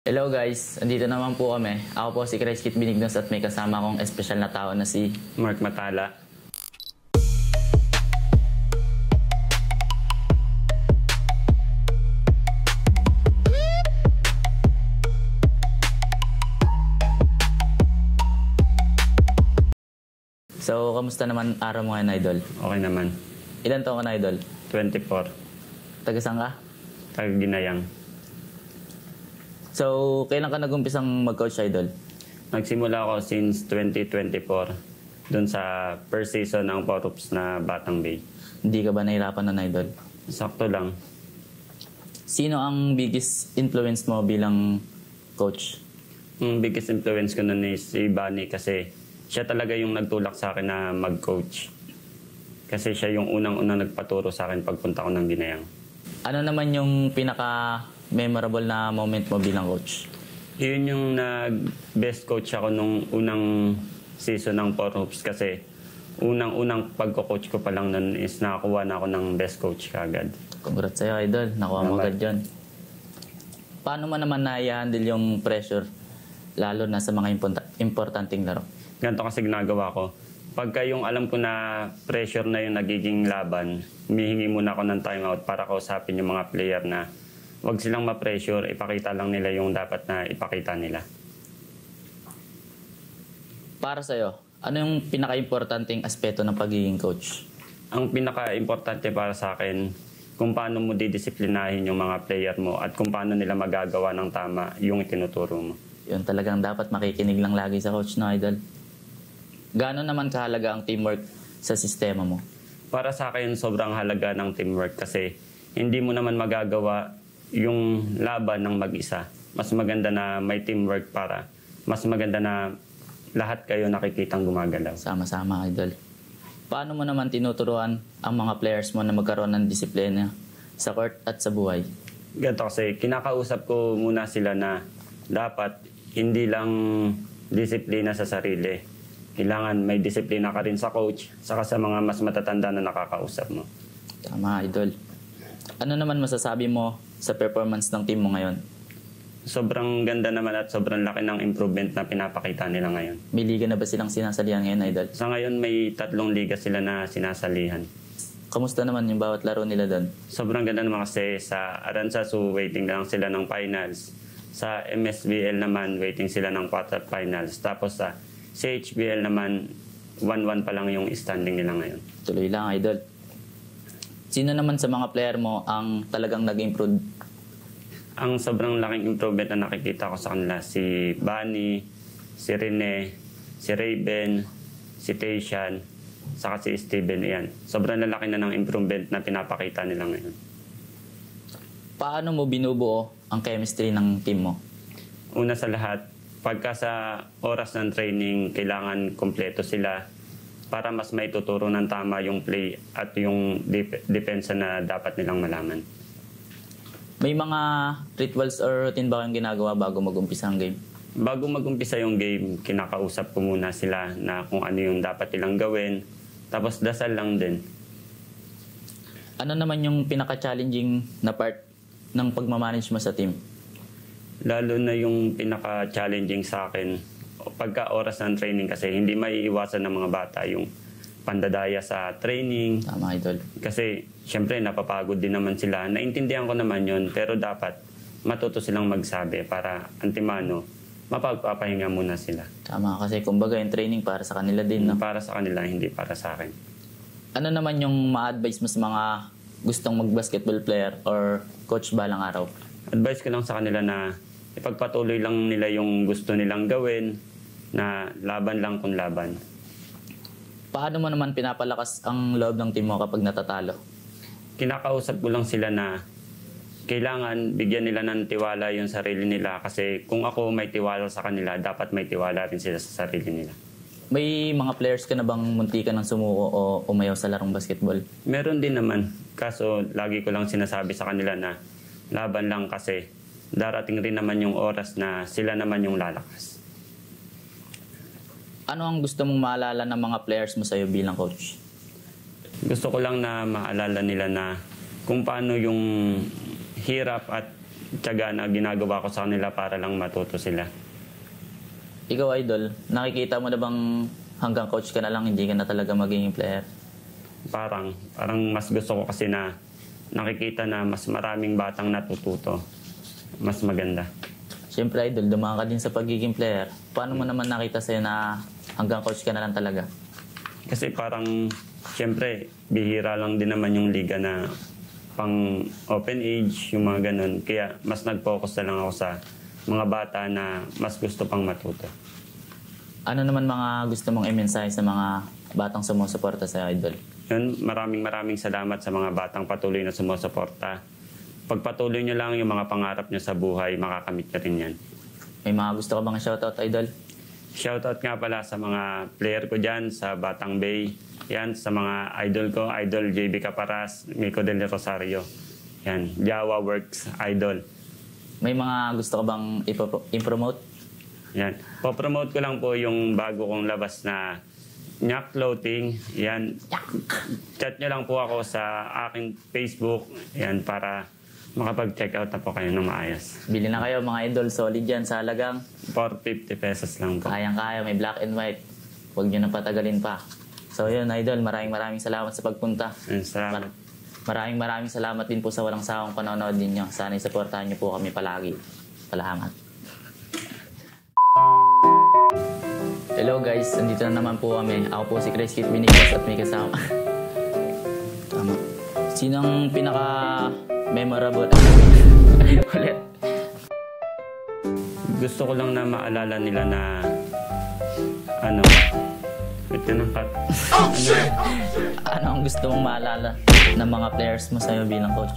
Hello guys, andito naman po kami. Ako po si Chris Kit Benignos at may kasama akong espesyal na tao na si Mark Matala. So, kamusta naman araw mo ngayon, Idol? Okay naman. Ilan taon ka na, Idol? 24. Taga saan ka? Taga-Ginayang. So, kailan ka nag-umpisang mag-coach, Idol? Nagsimula ako since 2024 dun sa first season ng Porups na Batang Bay. Hindi ka ba nahirapan na, Idol? Sakto lang. Sino ang biggest influence mo bilang coach? Ang biggest influence ko nun is si Bani kasi siya talaga yung nagtulak sa akin na mag-coach. Kasi siya yung unang-unang nagpaturo sa akin pagpunta ko ng Ginayang. Ano naman yung pinaka-memorable na moment mo bilang coach? Yun yung nag-best coach ako nung unang season ng Porups kasi unang-unang pagko-coach ko pa lang nun is nakakuha na ako ng best coach kaagad. Congrats sa'yo, Idol. Nakuha mo agad yun. Paano mo naman na-handle yung pressure lalo na sa mga importanteng laro? Ganito kasi ginagawa ko. Pagka yung alam ko na pressure na yung nagiging laban, humihingi muna ako ng timeout para kausapin yung mga player na wag silang ma-pressure, ipakita lang nila yung dapat na ipakita nila. Para sa'yo, ano yung pinaka-importanting aspeto ng pagiging coach? Ang pinaka-importante para sa akin, kung paano mo didisiplinahin yung mga player mo at kung paano nila magagawa ng tama yung itinuturo mo. Yun talagang dapat makikinig lang lagi sa coach na, Idol. Gaano naman kahalaga ang teamwork sa sistema mo? Para sa akin, sobrang halaga ng teamwork kasi hindi mo naman magagawa yung laban ng mag-isa. Mas maganda na may teamwork para mas maganda na lahat kayo nakikitang gumagalaw. Sama-sama, Idol. Paano mo naman tinuturuan ang mga players mo na magkaroon ng disiplina sa court at sa buhay? Ganito kasi, kinakausap ko muna sila na dapat hindi lang disiplina sa sarili. Kailangan may disiplina ka rin sa coach, saka sa mga mas matatanda na nakakausap mo. Tama, Idol. Ano naman masasabi mo sa performance ng team mo ngayon? Sobrang ganda naman at sobrang laki ng improvement na pinapakita nila ngayon. May liga na ba silang sinasalihan ngayon, Idol? Sa ngayon, may 3 liga sila na sinasalihan. Kamusta naman yung bawat laro nila doon? Sobrang ganda naman kasi sa Aranzazu, waiting lang sila ng finals. Sa MSBL naman, waiting sila ng quarterfinals. Tapos sa HBL naman, 1-1 pa lang yung standing nila ngayon. Tuloy lang, Idol. Sino naman sa mga player mo ang talagang nag-improve? Ang sobrang laking improvement na nakikita ko sa kanila, si Bani, si Rene, si Raven, si Tayshan, saka si Steven. Yan. Sobrang lalaki na ng improvement na pinapakita nila ngayon. Paano mo binubuo ang chemistry ng team mo? Una sa lahat, pagka sa oras ng training, kailangan kompleto sila para mas maituturo ng tama yung play at yung depensa na dapat nilang malaman. May mga rituals or routine ba kayong ginagawa bago mag-umpisa ang game? Bago mag-umpisa yung game, kinakausap ko muna sila na kung ano yung dapat nilang gawin. Tapos dasal lang din. Ano naman yung pinaka-challenging na part ng pagmamanage mo sa team? Lalo na yung pinaka-challenging sa akin, pagka oras ng training kasi hindi maiiwasan ng mga bata yung pandadaya sa training. Tama, Idol. Kasi syempre napapagod din naman sila. Naintindihan ko naman yun, pero dapat matuto silang magsabi para antimano, mapagpapahinga muna sila. Tama, kasi kumbaga yung training para sa kanila din, no? Para sa kanila, hindi para sa akin. Ano naman yung ma-advise mo sa mga gustong mag-basketball player or coach balang araw? Advice ko lang sa kanila na ipagpatuloy lang nila yung gusto nilang gawin, na laban lang kung laban. Paano mo naman pinapalakas ang loob ng team mo kapag natatalo? Kinakausap ko lang sila na kailangan bigyan nila ng tiwala yung sarili nila kasi kung ako may tiwala sa kanila, dapat may tiwala rin sila sa sarili nila. May mga players ka na bang munti ka ng sumuko o umayaw sa larong basketball? Meron din naman, kaso lagi ko lang sinasabi sa kanila na laban lang kasi darating rin naman yung oras na sila naman yung lalakas. Ano ang gusto mong maalala ng mga players mo sa'yo bilang coach? Gusto ko lang na maalala nila na kung paano yung hirap at tiyaga na ginagawa ko sa kanila para lang matuto sila. Ikaw, Idol, nakikita mo na bang hanggang coach ka na lang, hindi ka na talaga magiging player? Parang mas gusto ko kasi na nakikita na mas maraming batang natututo. Mas maganda. Siyempre, Idol, dumaan ka din sa pagiging player. Paano mo naman nakita sa'yo na hanggang coach ka na lang talaga? Kasi parang, siyempre, bihira lang din naman yung liga na pang open age, yung mga ganun. Kaya mas nag-focus na lang ako sa mga bata na mas gusto pang matuto. Ano naman mga gusto mong i-mensahe sa mga batang sumusuporta sa Idol? Yun, maraming salamat sa mga batang patuloy na sumusuporta. Pagpatuloy nyo lang yung mga pangarap nyo sa buhay, makakamit nyo rin yan. May mga gusto ka bang shoutout, Idol? Shoutout nga pala sa mga player ko dyan sa Batang Bay. Yan, sa mga idol ko, Idol JB Caparas, Mico Del Rosario. Yan, Jawa Works Idol. May mga gusto ka bang i-promote? Yan, po-promote ko lang po yung bago kong labas na Nyak Clothing. Yan, chat nyo lang po ako sa aking Facebook. Yan, para makapag-check out na po kayo ng maayos. Bili na kayo mga Idol, solid yan sa halagang 450 pesos lang po. kayang-kaya, may black and white. Huwag nyo na patagalin pa. So yun, Idol, maraming salamat sa pagpunta. Yan, salamat. Maraming salamat din po sa walang sawang panonood ninyo. Sana supportahan nyo po kami palagi. Salamat. Hello guys, andito na naman po kami. Ako po si Chris Kit Binigas at may kasama. Tama. Sinong pinaka-memorable? Ulit. Gusto ko lang na maalala nila na wait ka ng cut. Ano ang gusto mong maalala ng mga players mo sa'yo bilang coach?